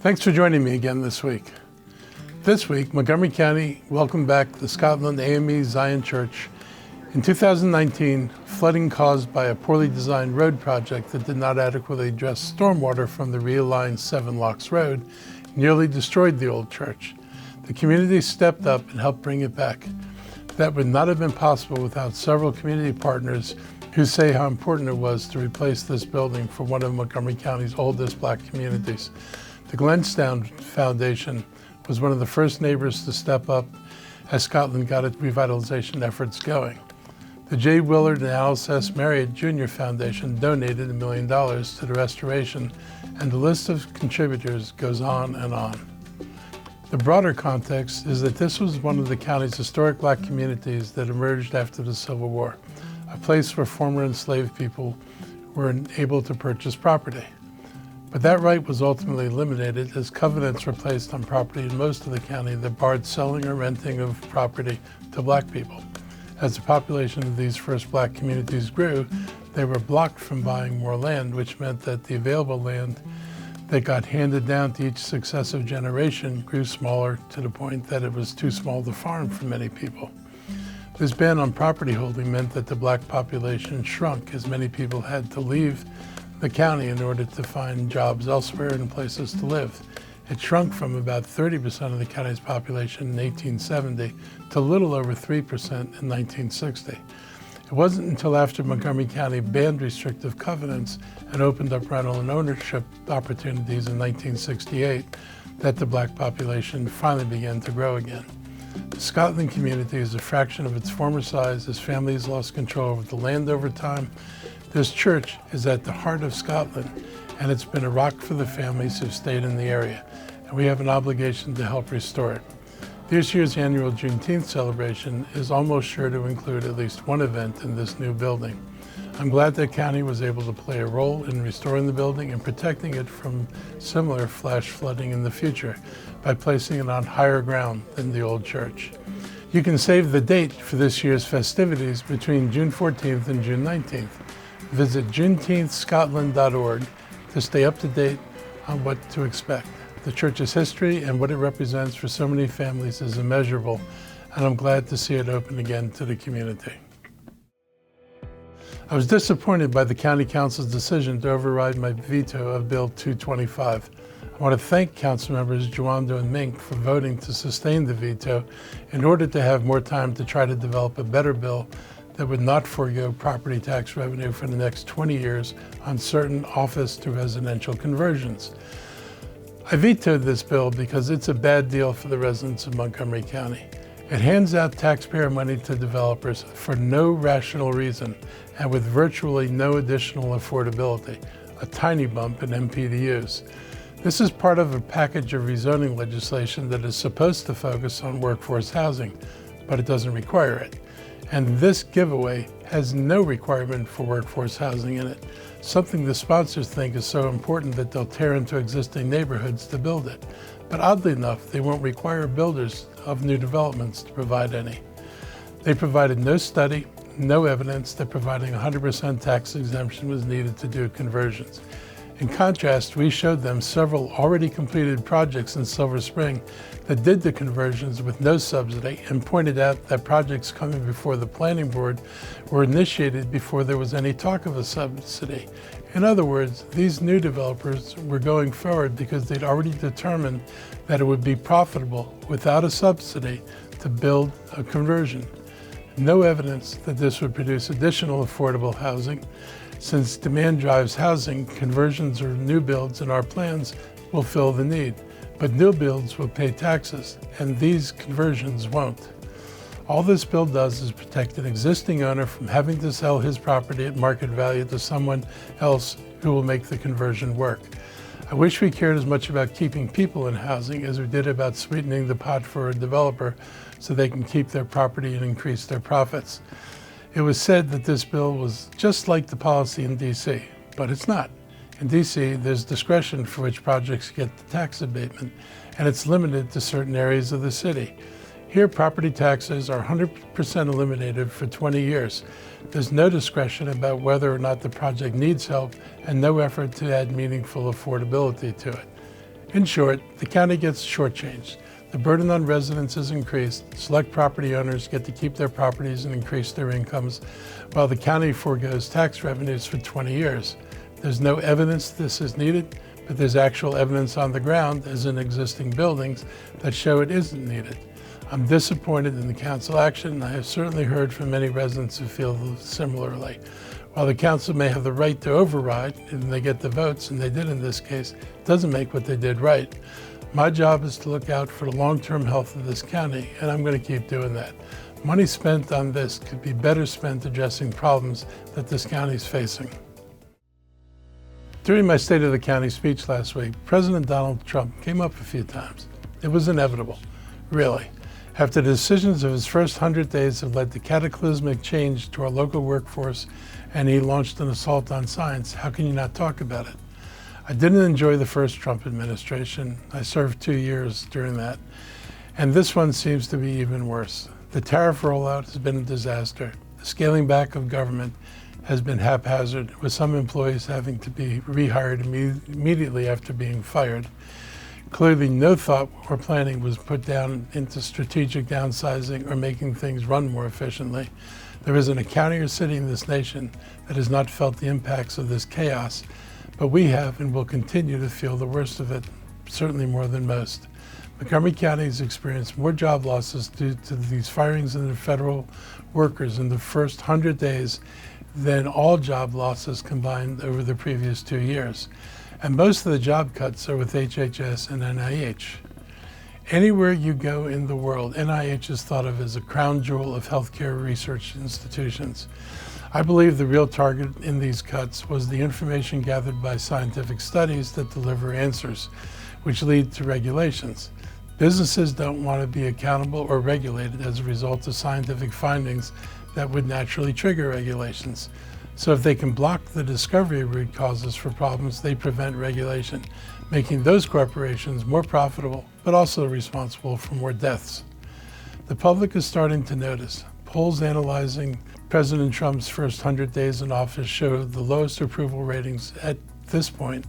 Thanks for joining me again this week. This week, Montgomery County welcomed back the Scotland AME Zion Church. In 2019, flooding caused by a poorly designed road project that did not adequately address stormwater from the realigned Seven Locks Road nearly destroyed the old church. The community stepped up and helped bring it back. That would not have been possible without several community partners who say how important it was to replace this building for one of Montgomery County's oldest Black communities. The Glenstown Foundation was one of the first neighbors to step up as Scotland got its revitalization efforts going. The J. Willard and Alice S. Marriott Jr. Foundation donated $1 million to the restoration, and the list of contributors goes on and on. The broader context is that this was one of the county's historic Black communities that emerged after the Civil War, a place where former enslaved people were able to purchase property. But that right was ultimately eliminated as covenants were placed on property in most of the county that barred selling or renting of property to Black people. As the population of these first Black communities grew, they were blocked from buying more land, which meant that the available land that got handed down to each successive generation grew smaller to the point that it was too small to farm for many people. This ban on property holding meant that the Black population shrunk as many people had to leave the county in order to find jobs elsewhere and places to live. It shrunk from about 30% of the county's population in 1870 to a little over 3% in 1960. It wasn't until after Montgomery County banned restrictive covenants and opened up rental and ownership opportunities in 1968 that the Black population finally began to grow again. The Scotland community is a fraction of its former size as families lost control over the land over time. This church is at the heart of Scotland, and it's been a rock for the families who've stayed in the area, and we have an obligation to help restore it. This year's annual Juneteenth celebration is almost sure to include at least one event in this new building. I'm glad that county was able to play a role in restoring the building and protecting it from similar flash flooding in the future by placing it on higher ground than the old church. You can save the date for this year's festivities between June 14th and June 19th. Visit juneteenthscotland.org to stay up to date on what to expect. The church's history and what it represents for so many families is immeasurable, and I'm glad to see it open again to the community. I was disappointed by the County Council's decision to override my veto of Bill 225. I want to thank Council members Juando and Mink for voting to sustain the veto in order to have more time to try to develop a better bill that would not forego property tax revenue for the next 20 years on certain office to residential conversions. I vetoed this bill because it's a bad deal for the residents of Montgomery County. It hands out taxpayer money to developers for no rational reason and with virtually no additional affordability, a tiny bump in MPDUs. This is part of a package of rezoning legislation that is supposed to focus on workforce housing, but it doesn't require it. And this giveaway has no requirement for workforce housing in it, something the sponsors think is so important that they'll tear into existing neighborhoods to build it. But oddly enough, they won't require builders of new developments to provide any. They provided no study, no evidence that providing 100% tax exemption was needed to do conversions. In contrast, we showed them several already completed projects in Silver Spring that did the conversions with no subsidy and pointed out that projects coming before the planning board were initiated before there was any talk of a subsidy. In other words, these new developers were going forward because they'd already determined that it would be profitable without a subsidy to build a conversion. No evidence that this would produce additional affordable housing. Since demand drives housing, conversions or new builds in our plans will fill the need, but new builds will pay taxes, and these conversions won't. All this bill does is protect an existing owner from having to sell his property at market value to someone else who will make the conversion work. I wish we cared as much about keeping people in housing as we did about sweetening the pot for a developer so they can keep their property and increase their profits. It was said that this bill was just like the policy in DC, but it's not. In DC, there's discretion for which projects get the tax abatement, and it's limited to certain areas of the city. Here, property taxes are 100% eliminated for 20 years. There's no discretion about whether or not the project needs help and no effort to add meaningful affordability to it. In short, the county gets shortchanged. The burden on residents is increased. Select property owners get to keep their properties and increase their incomes, while the county forgoes tax revenues for 20 years. There's no evidence this is needed, but there's actual evidence on the ground, as in existing buildings, that show it isn't needed. I'm disappointed in the council action, and I have certainly heard from many residents who feel similarly. While the council may have the right to override, and they get the votes, and they did in this case, it doesn't make what they did right. My job is to look out for the long-term health of this county, and I'm going to keep doing that. Money spent on this could be better spent addressing problems that this county is facing. During my State of the County speech last week, President Donald Trump came up a few times. It was inevitable, really. After the decisions of his first 100 days have led to cataclysmic change to our local workforce, and he launched an assault on science, how can you not talk about it? I didn't enjoy the first Trump administration. I served 2 years during that. And this one seems to be even worse. The tariff rollout has been a disaster. The scaling back of government has been haphazard, with some employees having to be rehired immediately after being fired. Clearly, no thought or planning was put down into strategic downsizing or making things run more efficiently. There isn't a county or city in this nation that has not felt the impacts of this chaos, but we have and will continue to feel the worst of it, certainly more than most. Montgomery County has experienced more job losses due to these firings of the federal workers in the first 100 days than all job losses combined over the previous 2 years. And most of the job cuts are with HHS and NIH. Anywhere you go in the world, NIH is thought of as a crown jewel of healthcare research institutions. I believe the real target in these cuts was the information gathered by scientific studies that deliver answers, which lead to regulations. Businesses don't want to be accountable or regulated as a result of scientific findings that would naturally trigger regulations. So if they can block the discovery of root causes for problems, they prevent regulation, making those corporations more profitable, but also responsible for more deaths. The public is starting to notice. Polls analyzing President Trump's first 100 days in office show the lowest approval ratings at this point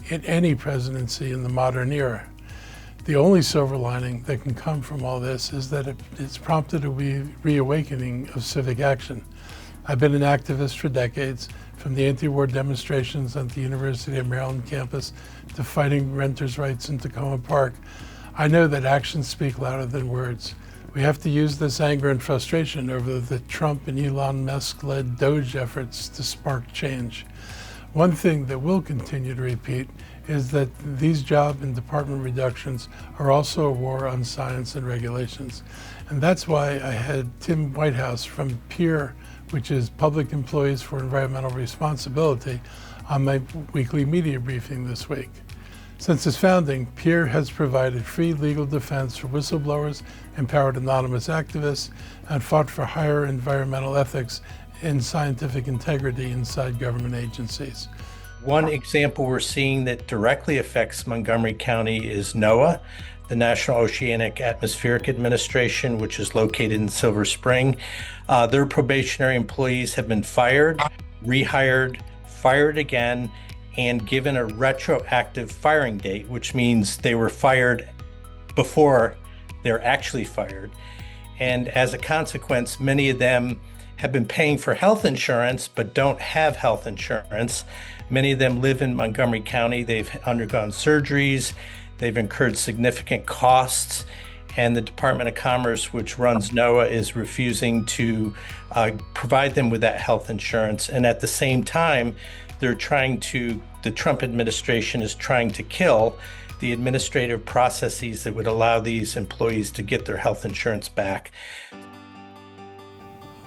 in any presidency in the modern era. The only silver lining that can come from all this is that it's prompted a reawakening of civic action. I've been an activist for decades, from the anti-war demonstrations at the University of Maryland campus to fighting renters' rights in Tacoma Park. I know that actions speak louder than words. We have to use this anger and frustration over the Trump and Elon Musk-led DOGE efforts to spark change. One thing that we'll continue to repeat is that these job and department reductions are also a war on science and regulations. And that's why I had Tim Whitehouse from PEER, which is Public Employees for Environmental Responsibility, on my weekly media briefing this week. Since its founding, PEER has provided free legal defense for whistleblowers, empowered anonymous activists, and fought for higher environmental ethics and scientific integrity inside government agencies. One example we're seeing that directly affects Montgomery County is NOAA, the National Oceanic Atmospheric Administration, which is located in Silver Spring. Their probationary employees have been fired, rehired, fired again, and given a retroactive firing date, which means they were fired before they're actually fired. And as a consequence, many of them have been paying for health insurance but don't have health insurance. Many of them live in Montgomery County. They've undergone surgeries. They've incurred significant costs. And the Department of Commerce, which runs NOAA, is refusing to provide them with that health insurance. And at the same time, the Trump administration is trying to kill the administrative processes that would allow these employees to get their health insurance back.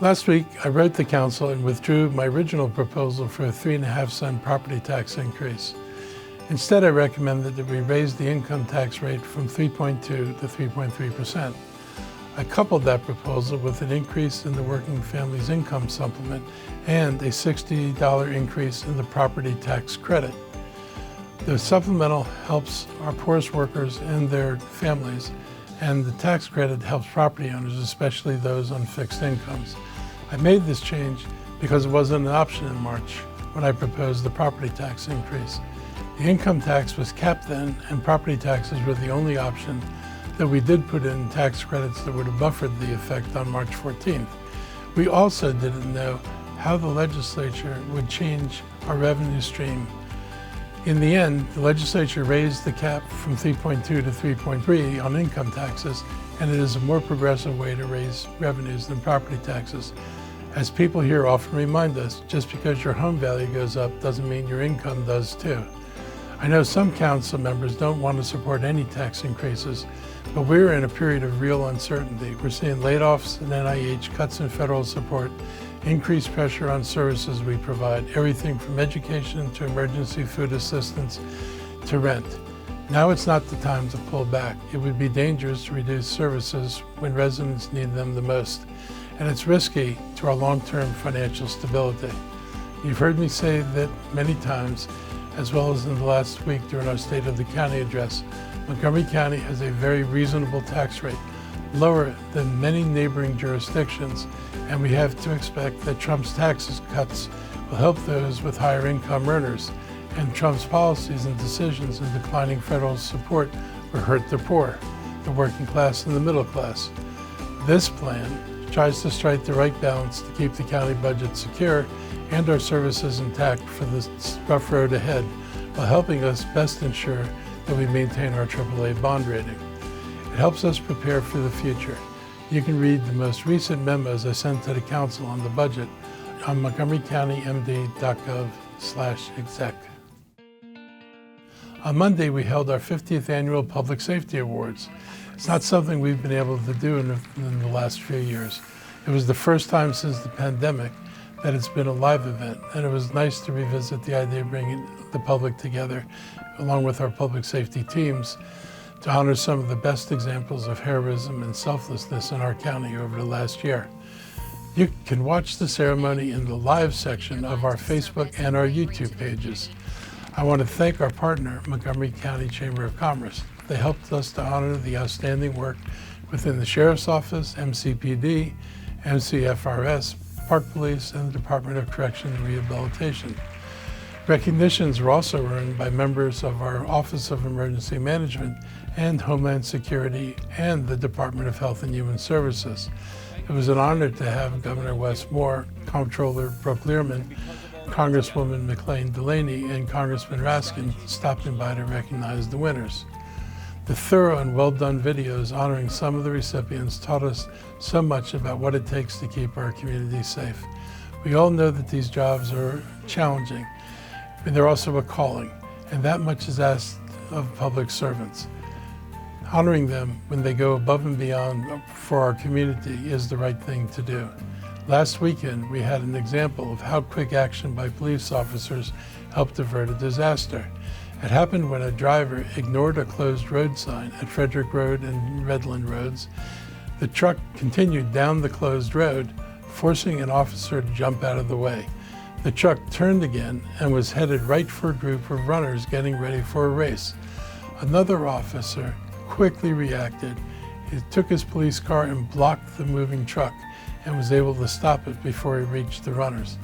Last week, I wrote the council and withdrew my original proposal for a 3.5-cent property tax increase. Instead, I recommended that we raise the income tax rate from 3.2 to 3.3%. I coupled that proposal with an increase in the working family's income supplement and a $60 increase in the property tax credit. The supplemental helps our poorest workers and their families, and the tax credit helps property owners, especially those on fixed incomes. I made this change because it wasn't an option in March when I proposed the property tax increase. The income tax was capped then, and property taxes were the only option, though we did put in tax credits that would have buffered the effect on March 14th. We also didn't know how the legislature would change our revenue stream. In the end, the legislature raised the cap from 3.2 to 3.3 on income taxes, and it is a more progressive way to raise revenues than property taxes. As people here often remind us, just because your home value goes up doesn't mean your income does too. I know some council members don't want to support any tax increases, but we're in a period of real uncertainty. We're seeing layoffs in NIH, cuts in federal support, increased pressure on services we provide, everything from education to emergency food assistance to rent. Now it's not the time to pull back. It would be dangerous to reduce services when residents need them the most, and it's risky to our long-term financial stability. You've heard me say that many times, as well as in the last week during our State of the County address. Montgomery County has a very reasonable tax rate, lower than many neighboring jurisdictions, and we have to expect that Trump's tax cuts will help those with higher income earners, and Trump's policies and decisions in declining federal support will hurt the poor, the working class and the middle class. This plan tries to strike the right balance to keep the county budget secure and our services intact for the rough road ahead, while helping us best ensure that we maintain our AAA bond rating. It helps us prepare for the future. You can read the most recent memos I sent to the council on the budget on montgomerycountymd.gov/exec. On Monday, we held our 50th annual Public Safety Awards. It's not something we've been able to do in the last few years. It was the first time since the pandemic that it's been a live event, and it was nice to revisit the idea of bringing the public together, along with our public safety teams, to honor some of the best examples of heroism and selflessness in our county over the last year. You can watch the ceremony in the live section of our Facebook and our YouTube pages. I want to thank our partner, Montgomery County Chamber of Commerce. They helped us to honor the outstanding work within the Sheriff's Office, MCPD, MCFRS, Park Police, and the Department of Correction and Rehabilitation. Recognitions were also earned by members of our Office of Emergency Management and Homeland Security and the Department of Health and Human Services. It was an honor to have Governor Wes Moore, Comptroller Brooke Learman, Congresswoman McLean Delaney, and Congressman Raskin stopping by to recognize the winners. The thorough and well-done videos honoring some of the recipients taught us so much about what it takes to keep our community safe. We all know that these jobs are challenging, but they're also a calling, and that much is asked of public servants. Honoring them when they go above and beyond for our community is the right thing to do. Last weekend, we had an example of how quick action by police officers helped avert a disaster. It happened when a driver ignored a closed road sign at Frederick Road and Redland Roads. The truck continued down the closed road, forcing an officer to jump out of the way. The truck turned again and was headed right for a group of runners getting ready for a race. Another officer quickly reacted. He took his police car and blocked the moving truck and was able to stop it before he reached the runners.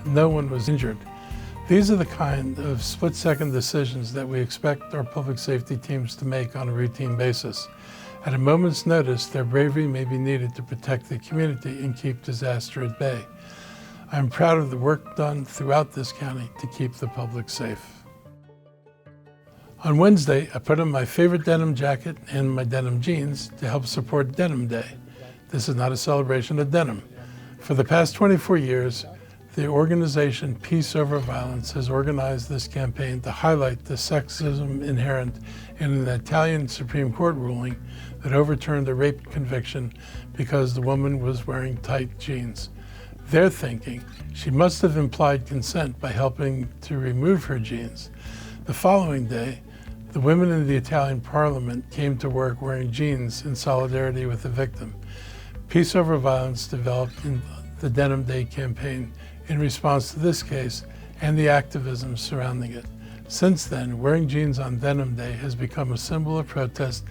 No one was injured. These are the kind of split-second decisions that we expect our public safety teams to make on a routine basis. At a moment's notice, their bravery may be needed to protect the community and keep disaster at bay. I'm proud of the work done throughout this county to keep the public safe. On Wednesday, I put on my favorite denim jacket and my denim jeans to help support Denim Day. This is not a celebration of denim. For the past 24 years, the organization Peace Over Violence has organized this campaign to highlight the sexism inherent in an Italian Supreme Court ruling that overturned a rape conviction because the woman was wearing tight jeans. They're thinking she must have implied consent by helping to remove her jeans. The following day, the women in the Italian parliament came to work wearing jeans in solidarity with the victim. Peace Over Violence developed the Denim Day campaign in response to this case and the activism surrounding it. Since then, wearing jeans on Denim Day has become a symbol of protest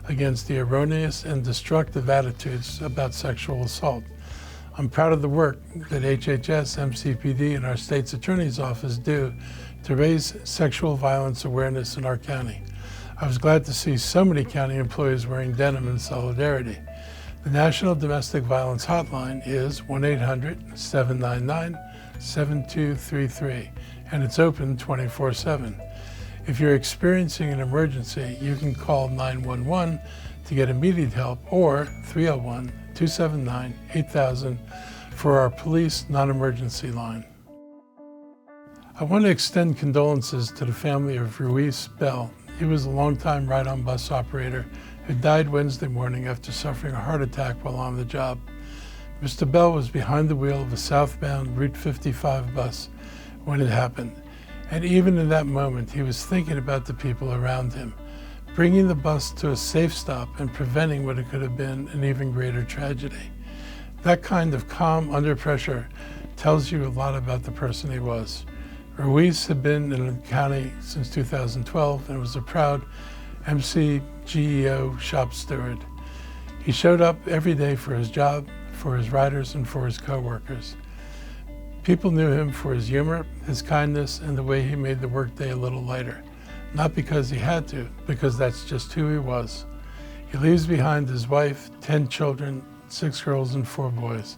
against the erroneous and destructive attitudes about sexual assault. I'm proud of the work that HHS, MCPD, and our state's attorney's office do to raise sexual violence awareness in our county. I was glad to see so many county employees wearing denim in solidarity. The National Domestic Violence Hotline is 1-800-799-7233, and it's open 24/7. If you're experiencing an emergency, you can call 911 to get immediate help, or 301-279-8000 for our police non-emergency line. I want to extend condolences to the family of Ruiz Bell. He was a longtime ride-on bus operator who died Wednesday morning after suffering a heart attack while on the job. Mr. Bell was behind the wheel of a southbound Route 55 bus when it happened. And even in that moment, he was thinking about the people around him, bringing the bus to a safe stop and preventing what it could have been an even greater tragedy. That kind of calm under pressure tells you a lot about the person he was. Ruiz had been in the county since 2012 and was a proud MCGEO shop steward. He showed up every day for his job, for his riders, and for his coworkers. People knew him for his humor, his kindness, and the way he made the workday a little lighter. Not because he had to, because that's just who he was. He leaves behind his wife, 10 children, 6 girls and 4 boys.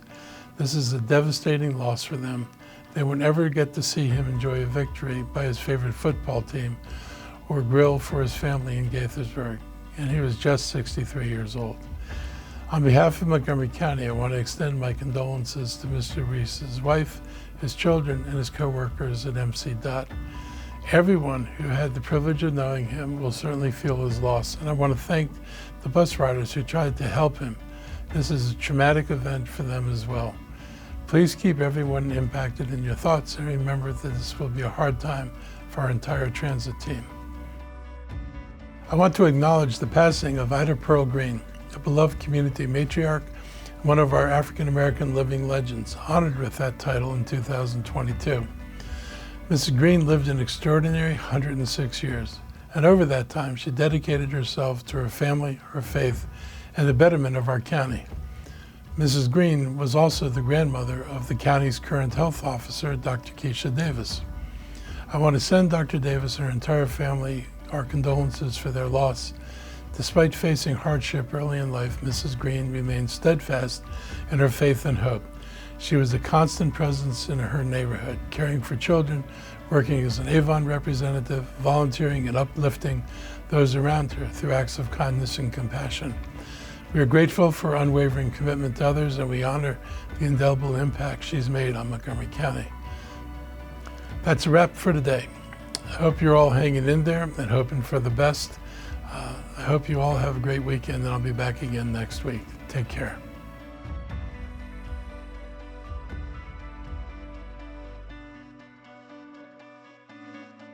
This is a devastating loss for them. They won't ever get to see him enjoy a victory by his favorite football team or grill for his family in Gaithersburg, and he was just 63 years old. On behalf of Montgomery County, I want to extend my condolences to Mr. Ruiz's wife, his children, and his co-workers at MC DOT. Everyone who had the privilege of knowing him will certainly feel his loss, and I want to thank the bus riders who tried to help him. This is a traumatic event for them as well. Please keep everyone impacted in your thoughts, and remember that this will be a hard time for our entire transit team. I want to acknowledge the passing of Ida Pearl Green, a beloved community matriarch, one of our African American living legends, honored with that title in 2022. Mrs. Green lived an extraordinary 106 years, and over that time she dedicated herself to her family, her faith, and the betterment of our county. Mrs. Green was also the grandmother of the county's current health officer, Dr. Keisha Davis. I want to send Dr. Davis and her entire family our condolences for their loss. Despite facing hardship early in life, Mrs. Green remained steadfast in her faith and hope. She was a constant presence in her neighborhood, caring for children, working as an Avon representative, volunteering and uplifting those around her through acts of kindness and compassion. We are grateful for her unwavering commitment to others, and we honor the indelible impact she's made on Montgomery County. That's a wrap for today. I hope you're all hanging in there and hoping for the best. I hope you all have a great weekend, and I'll be back again next week. Take care.